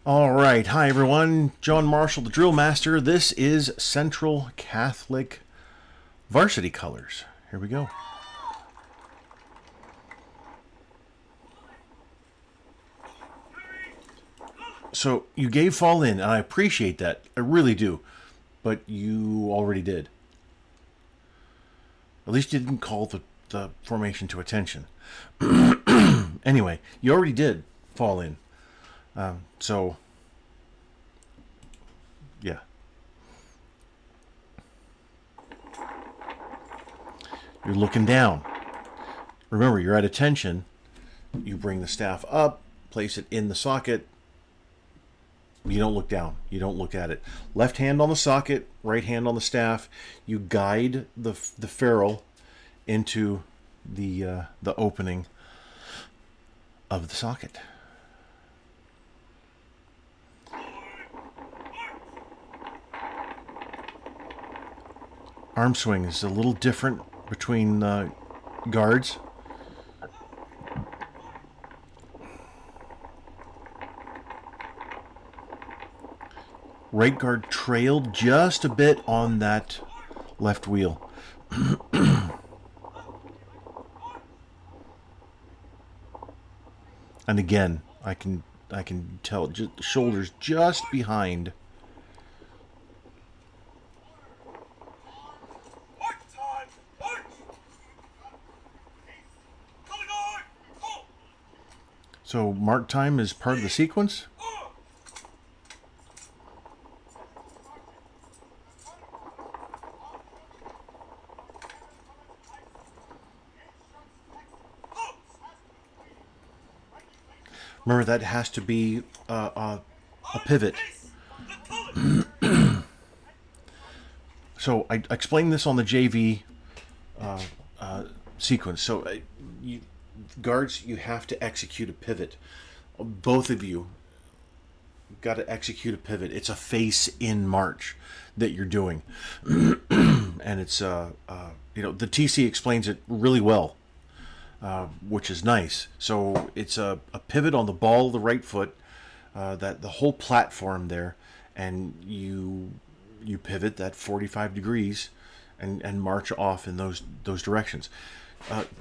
All right. Hi, everyone. John Marshall, the DrillMaster. This is Central Catholic Varsity Colors. Here we go. So you gave fall in, and I appreciate that. I really do. But you already did. At least you didn't call the formation to attention. Anyway, you already did fall in. So, yeah. You're looking down. Remember, you're at attention. You bring the staff up, place it in the socket. You don't look down. You don't look at it. Left hand on the socket, right hand on the staff. You guide the ferrule into the opening of the socket. Arm swing is a little different between guards. Right guard trailed just a bit on that left wheel. And again, I can tell just the shoulders just behind. So mark time is part of the sequence. Remember, that has to be a pivot. So I explained this on the JV sequence. So guards, you have to execute a pivot. Both of you got to execute a pivot. It's a face-in march that you're doing. And it's, the TC explains it really well. Which is nice. So it's a pivot on the ball of the right foot, that the whole platform there, and you pivot that 45 degrees and march off in those directions.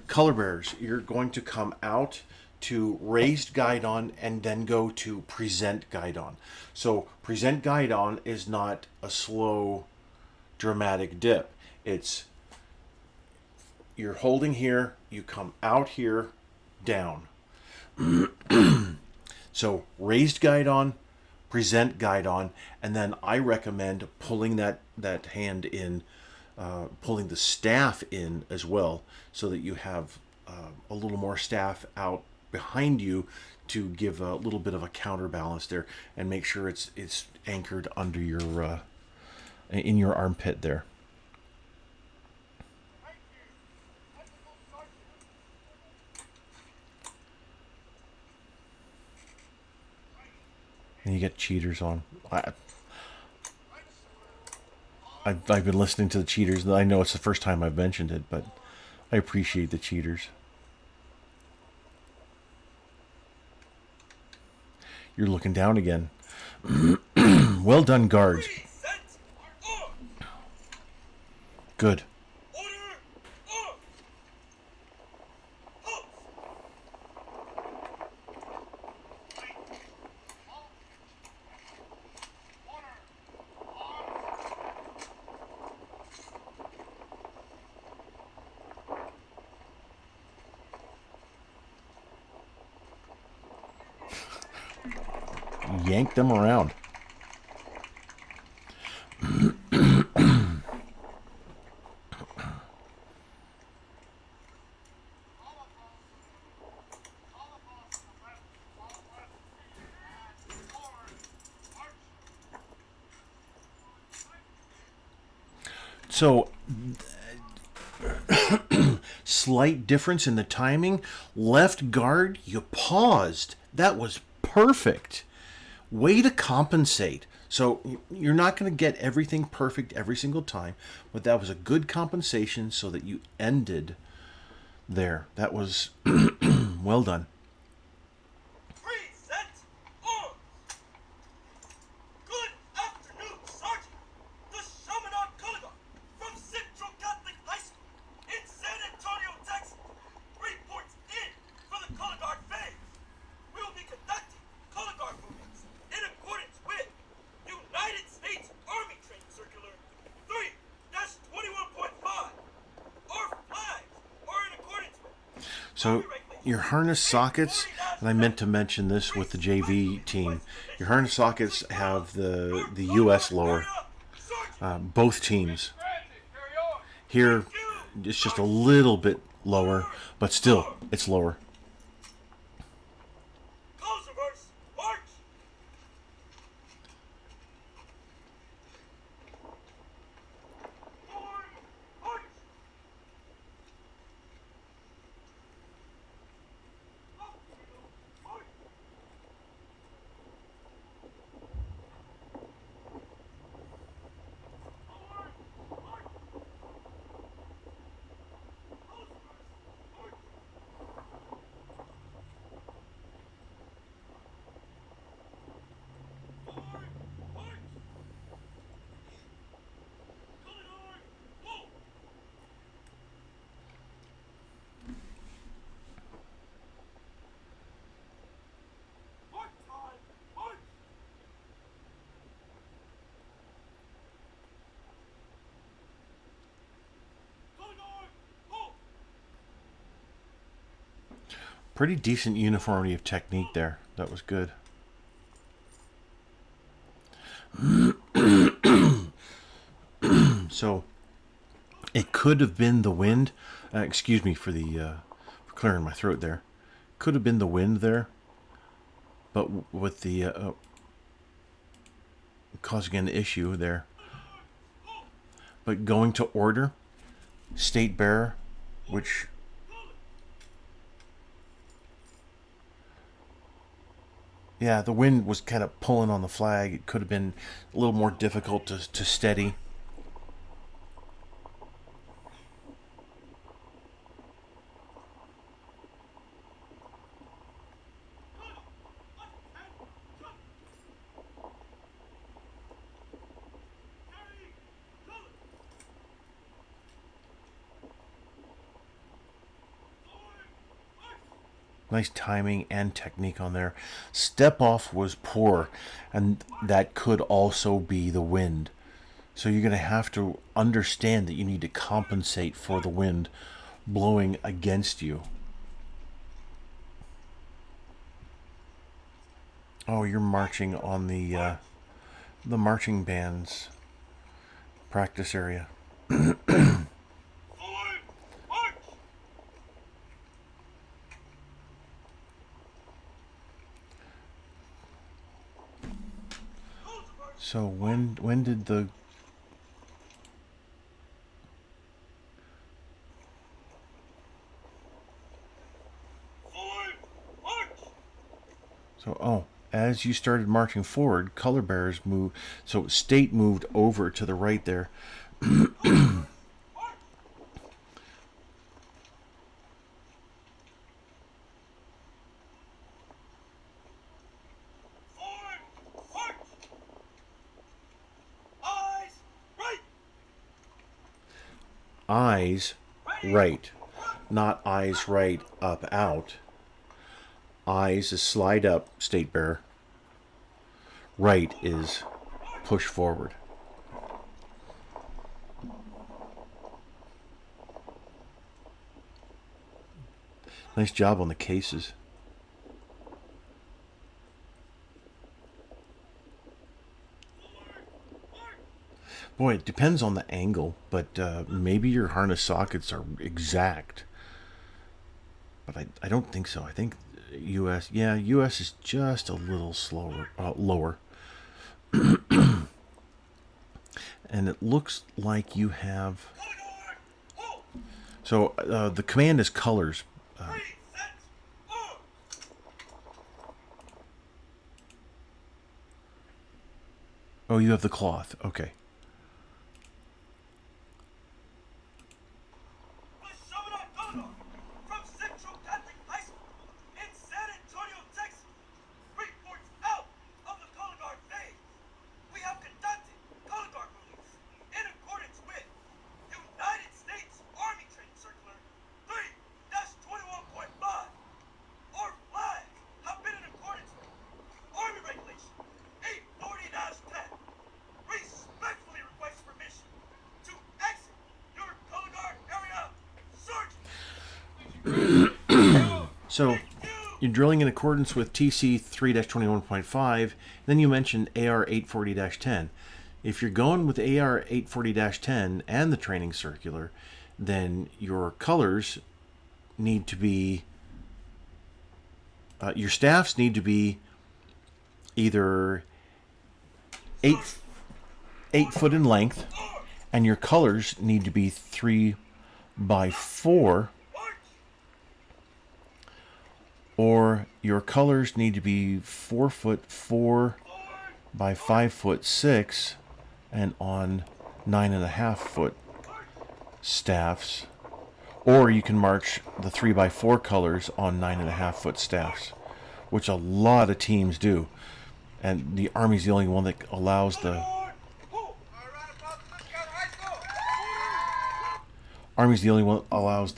Color bearers, you're going to come out to raised guide on and then go to present guide on. So present guide on is not a slow, dramatic dip. It's you're holding here, you come out here, down. So raised guide on, present guide on, and then I recommend pulling that hand in, pulling the staff in as well, so that you have a little more staff out behind you to give a little bit of a counterbalance there, and make sure it's anchored under your in your armpit there. And you get cheaters on. I've been listening to the cheaters, and I know it's the first time I've mentioned it, but I appreciate the cheaters. You're looking down again. Well done, guards. Good. Yank them around. So, slight difference in the timing. Left guard, you paused. That was perfect. Way to compensate. So you're not going to get everything perfect every single time, but that was a good compensation so that you ended there. That was well done. So your harness sockets, and I meant to mention this with the JV team, your harness sockets have the US lower, both teams. Here, it's just a little bit lower, but still, it's lower. Pretty decent uniformity of technique there. That was good. So it could have been the wind. Excuse me for the for clearing my throat there. Could have been the wind there, but with the causing an issue there. But going to order, state bearer, which yeah, the wind was kind of pulling on the flag. It could have been a little more difficult to steady. Nice timing and technique on there. Step off was poor, and that could also be the wind. So you're going to have to understand that you need to compensate for the wind blowing against you. Oh, you're marching on the marching band's practice area. So when did the as you started marching forward, color bearers moved. So state moved over to the right there. Eyes right, not eyes right, up, out. Eyes is slide up, state bearer. Right is push forward. Nice job on the cases. Boy, it depends on the angle, but maybe your harness sockets are exact. But I don't think so. I think US, yeah, US is just a little slower, lower. And it looks like you have. So the command is colors. Oh, you have the cloth. Okay. So you're drilling in accordance with TC 3-21.5. Then you mentioned AR 840-10. If you're going with AR 840-10 and the training circular, then your colors need to be, your staffs need to be either 8 foot in length, and your colors need to be 3x4, or your colors need to be 4 foot 4 by 5 foot 6, and on 9.5 foot staffs, or you can march the 3x4 colors on 9.5 foot staffs, which a lot of teams do. And the Army's the only one that allows the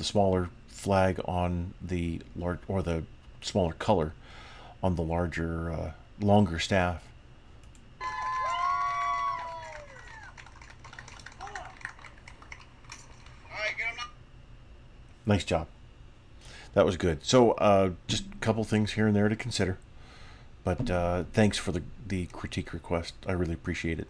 smaller flag on the large, or the smaller color on the larger, longer staff. Nice job. That was good. So just a couple things here and there to consider. But thanks for the critique request. I really appreciate it.